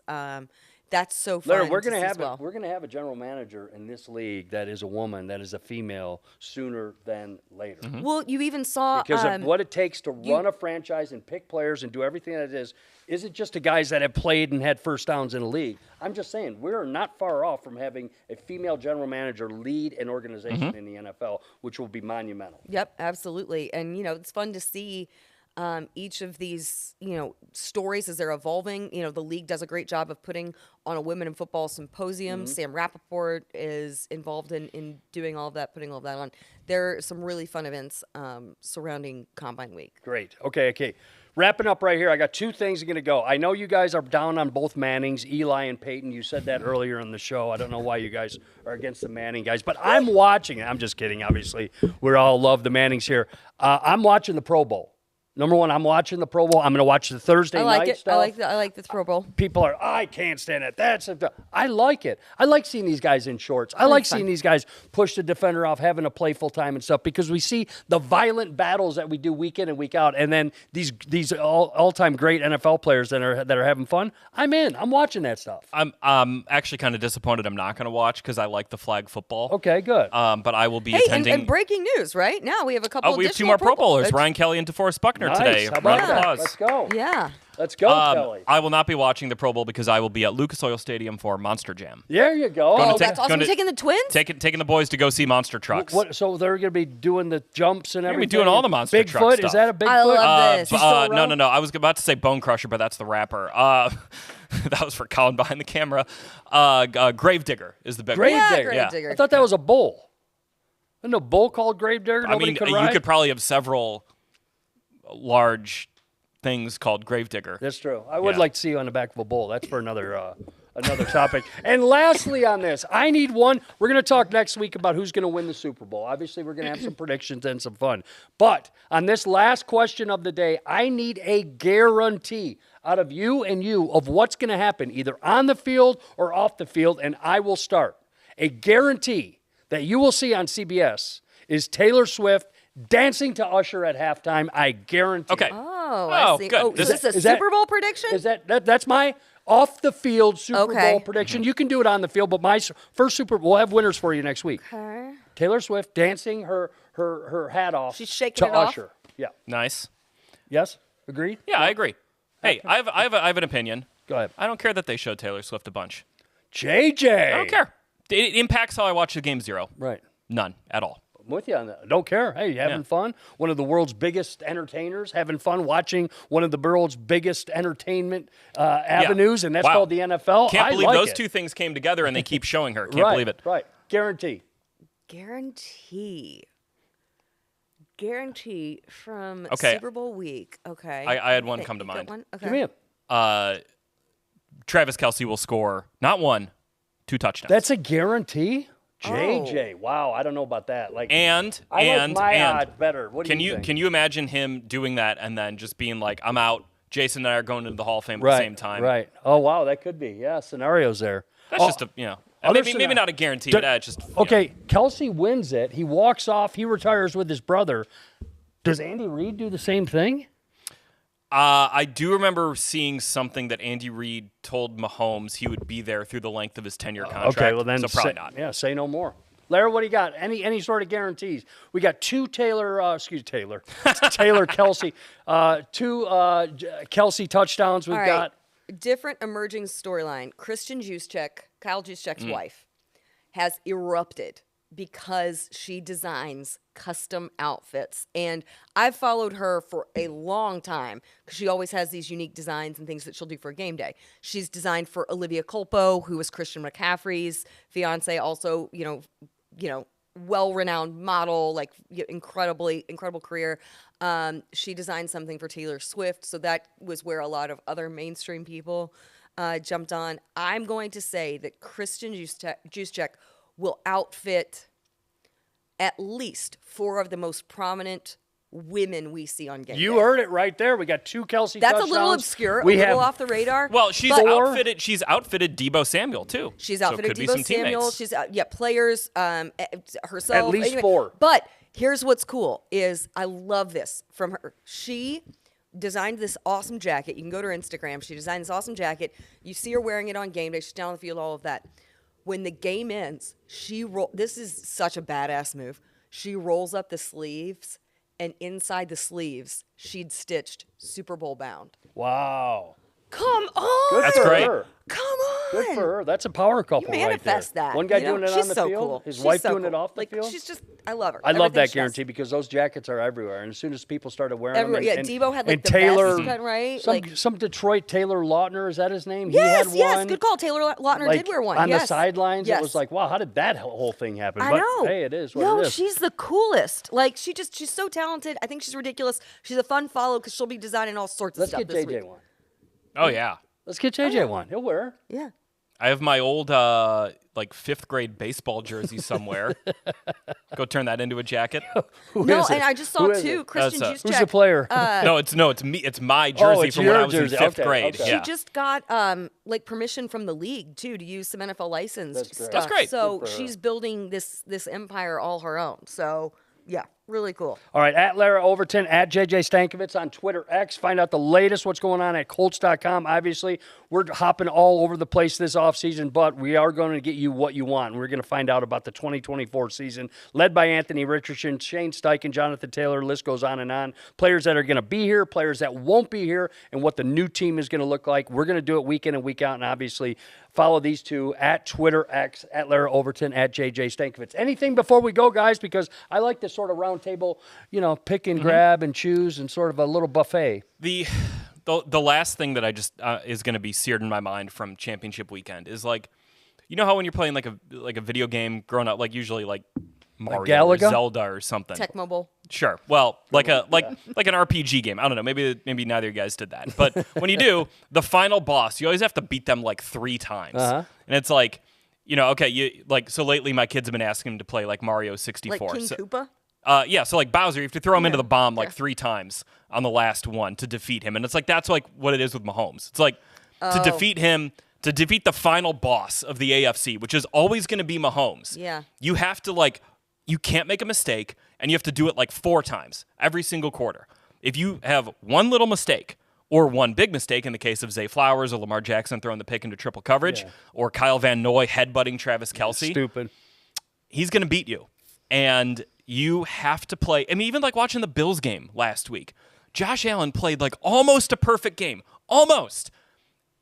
That's so fun. Larry, we're going to have a general manager in this league that is a woman, that is a female, sooner than later. Mm-hmm. Well, you even saw because of what it takes to run a franchise and pick players and do everything that it is. Is it just the guys that have played and had first downs in the league? I'm just saying we're not far off from having a female general manager lead an organization in the NFL, which will be monumental. Yep, absolutely. And it's fun to see. each of these, stories as they're evolving. The league does a great job of putting on a women in football symposium. Sam Rappaport is involved in doing all of that, putting all of that on. There are some really fun events surrounding Combine Week. Great. Okay. Wrapping up right here, I got two things I'm going to go. I know you guys are down on both Mannings, Eli and Peyton. You said that earlier in the show. I don't know why you guys are against the Manning guys, but I'm watching it. I'm just kidding, obviously. We all love the Mannings here. I'm watching the Pro Bowl. Number one, I'm watching the Pro Bowl. I'm going to watch the Thursday night stuff. I like the Pro Bowl. People are, I can't stand it. I like it. I like seeing these guys in shorts. I like seeing these guys push the defender off, having a playful time and stuff, because we see the violent battles that we do week in and week out, and then these all-time great NFL players that are having fun. I'm in. I'm watching that stuff. I'm actually kind of disappointed I'm not going to watch because I like the flag football. Okay, good. But I will be attending. And breaking news, right? Now we have a couple. We have two more Pro Bowlers, Ryan Kelly and DeForest Buckner today. How about Round of that? applause. Let's go. Yeah. Let's go, Kelly. I will not be watching the Pro Bowl because I will be at Lucas Oil Stadium for Monster Jam. There you go. Going to That's awesome. You're taking the twins? Taking the boys to go see monster trucks. So they're going to be doing the jumps and They're everything? gonna be doing all the monster Bigfoot? truck stuff. Is that a Bigfoot? I love this. No. I was about to say Bone Crusher, but that's the rapper. That was for Colin behind the camera. Gravedigger is the big one. Gravedigger. Gravedigger. I thought that was a bull. Isn't a bull called Gravedigger? I mean, you could probably have several large things called Gravedigger. That's true. I would Yeah. like to see you on the back of a bull. That's for another topic. And lastly on this, I need one. We're going to talk next week about who's going to win the Super Bowl. Obviously, we're going to have some predictions and some fun. But on this last question of the day, I need a guarantee out of you of what's going to happen, either on the field or off the field, and I will start. A guarantee that you will see on CBS is Taylor Swift dancing to Usher at halftime. I guarantee. Okay. Oh, I see. good. Oh, Is is this a Super Bowl prediction? Is that's my off the field Super Okay. Bowl prediction? You can do it on the field, but my first Super Bowl, we'll have winners for you next week. Okay. Taylor Swift dancing her hat off. She's shaking to it off? Usher. Yeah. Nice. Yes. Agreed. Yeah, I agree. Hey, I have an opinion. Go ahead. I don't care that they showed Taylor Swift a bunch. JJ. I don't care. It impacts how I watch the game zero. Right. None at all. I'm with you on that. Don't care. Hey, you having fun? One of the world's biggest entertainers, having fun watching one of the world's biggest entertainment avenues, and that's called the NFL. Can't I believe like those it. two things came together and they keep showing her. Can't believe it. Right. Guarantee from Okay. Super Bowl week. Okay. I had one Okay, come to you got mind. one? Okay. Give me a. Travis Kelce will score not one, 2 touchdowns. That's a guarantee? JJ. Wow, I don't know about that. Like I like my odds better. What do you think? Can you imagine him doing that and then just being like, I'm out. Jason and I are going into the Hall of Fame at the same time. Right. Oh wow, that could be. Yeah, scenarios there. That's just maybe not a guarantee, but that's just Okay, Kelsey wins it. He walks off. He retires with his brother. Does Andy Reid do the same thing? I do remember seeing something that Andy Reid told Mahomes he would be there through the length of his 10-year contract. Okay, well then, so probably not. Yeah, say no more. Larra, what do you got? Any sort of guarantees? We got Taylor Kelsey, 2 Kelsey touchdowns. We've All right. got Different emerging storyline. Christian Juszczyk, Kyle Juszczyk's wife, has erupted because she designs custom outfits. And I've followed her for a long time because she always has these unique designs and things that she'll do for a game day. She's designed for Olivia Culpo, who was Christian McCaffrey's fiance, also, well-renowned model, like incredible career. She designed something for Taylor Swift, so that was where a lot of other mainstream people jumped on. I'm going to say that Christian Juszczyk will outfit at least 4 of the most prominent women we see on game You day. heard it right there. We got 2 Kelsey That's touchdowns. a little obscure, We a little have off the radar. Well, she's but- outfitted Debo Samuel too. She's So it outfitted could be Debo some Samuel. teammates. She's players herself. At least 4. But here's what's cool is I love this from her. She designed this awesome jacket. You can go to her Instagram. She designed this awesome jacket. You see her wearing it on game day. She's down on the field, all of that. When the game ends, this is such a badass move. She rolls up the sleeves, and inside the sleeves, she'd stitched Super Bowl bound. Wow. Come on. Good That's for great. her. Come on. Good for her. That's a power couple You manifest right there. that. One guy you know? doing it She's on the so field, cool. his She's wife so doing cool. it off the like, field. She's just, I love her. I love Everything that she guarantee does. because those jackets are everywhere. And as soon as people started wearing Everywhere. them. Yeah, And Debo had like and the Taylor, vest cut, right? Some Detroit Taylor Lautner, is that his name? Yes, he had yes, one. good call. Taylor Lautner Like, did wear one. on yes. the sidelines. Yes. It was like, wow, how did that whole thing happen? I But know. hey, it is what no, it is. she's the coolest. Like she's so talented. I think she's ridiculous. She's a fun follow because she'll be designing all sorts Let's of stuff get this JJ week. one. Oh yeah. Let's get JJ one. He'll wear her. Yeah. I have my old like 5th grade baseball jersey somewhere. Go turn that into a jacket. Who No, is it? and I just saw Who is too. it? Christian That's Who's Juszczyk. the player? No, it's me. It's my jersey it's from when your I was jersey. in 5th Okay, grade. okay. Yeah. She just got like permission from the league too to use some NFL licensed That's great. stuff. That's great. So Good for her. she's building this empire all her own. So yeah, really cool. All right, at Larra Overton, at JJ Stankevitz on Twitter X. Find out the latest, what's going on at Colts.com. Obviously, we're hopping all over the place this offseason, but we are going to get you what you want. We're going to find out about the 2024 season, led by Anthony Richardson, Shane Steichen, Jonathan Taylor, list goes on and on. Players that are going to be here, players that won't be here, and what the new team is going to look like. We're going to do it week in and week out, and obviously follow these two at Twitter X, at Larra Overton, at JJ Stankevitz. Anything before we go, guys, because I like this sort of round table, pick and grab and choose and sort of a little buffet. The last thing that I just is going to be seared in my mind from championship weekend is like, you know how when you're playing like a video game growing up, like usually like Mario or Galaga? Zelda or something. Tech Mobile. Sure. Well, like an RPG game. I don't know. Maybe neither of you guys did that. But when you do, the final boss, you always have to beat them like 3 times. Uh-huh. And it's like, okay, so lately my kids have been asking to play like Mario 64. Like King so, Koopa. so like Bowser, you have to throw him into the bomb like 3 times on the last one to defeat him. And it's like that's like what it is with Mahomes. It's like to defeat him, to defeat the final boss of the AFC, which is always going to be Mahomes. Yeah. You have to you can't make a mistake, and you have to do it like 4 times every single quarter. If you have one little mistake or one big mistake in the case of Zay Flowers or Lamar Jackson throwing the pick into triple coverage or Kyle Van Noy headbutting Travis Kelce, Stupid. he's going to beat you. And you have to play. I mean, even like watching the Bills game last week, Josh Allen played like almost a perfect game. Almost.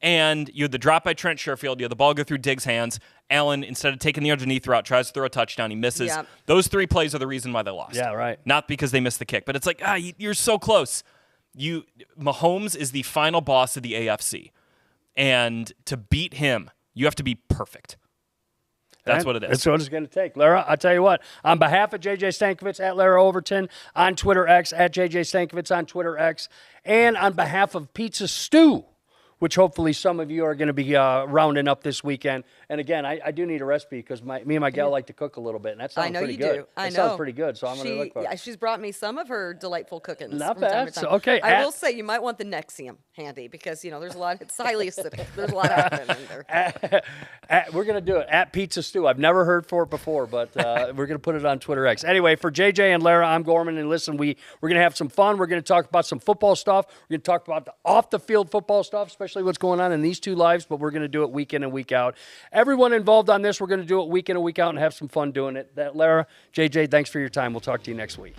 And you had the drop by Trent Sherfield. You had the ball go through Diggs' hands. Allen, instead of taking the underneath route, tries to throw a touchdown. He misses. Yep. Those 3 plays are the reason why they lost. Yeah, right. Not because they missed the kick. But it's like, you're so close. Mahomes is the final boss of the AFC. And to beat him, you have to be perfect. That's what it is. That's what it's going to take. Larra, I'll tell you what, on behalf of JJ Stankevitz at Larra Overton on Twitter X, at JJ Stankevitz on Twitter X, and on behalf of Pizza Stew, which hopefully some of you are going to be rounding up this weekend. And again, I do need a recipe because me and my gal like to cook a little bit, and that sounds I know pretty you good. do. I That know. sounds pretty good, so I'm going to look for it. Yeah, she's brought me some of her delightful cookings. Not from time bad. to So, time. okay, I will say you might want the Nexium handy because there's a lot. It's highly acidic. There's a lot happening in there. We're going to do it at Pizza Stew. I've never heard for it before, but we're going to put it on Twitter X. Anyway, for JJ and Larra, I'm Gorman, and listen, we're going to have some fun. We're going to talk about some football stuff. We're going to talk about the off-the-field football stuff, especially what's going on in these 2 lives, but we're going to do it week in and week out. Everyone involved on this, we're going to do it week in and week out and have some fun doing it. Larra, JJ, thanks for your time. We'll talk to you next week.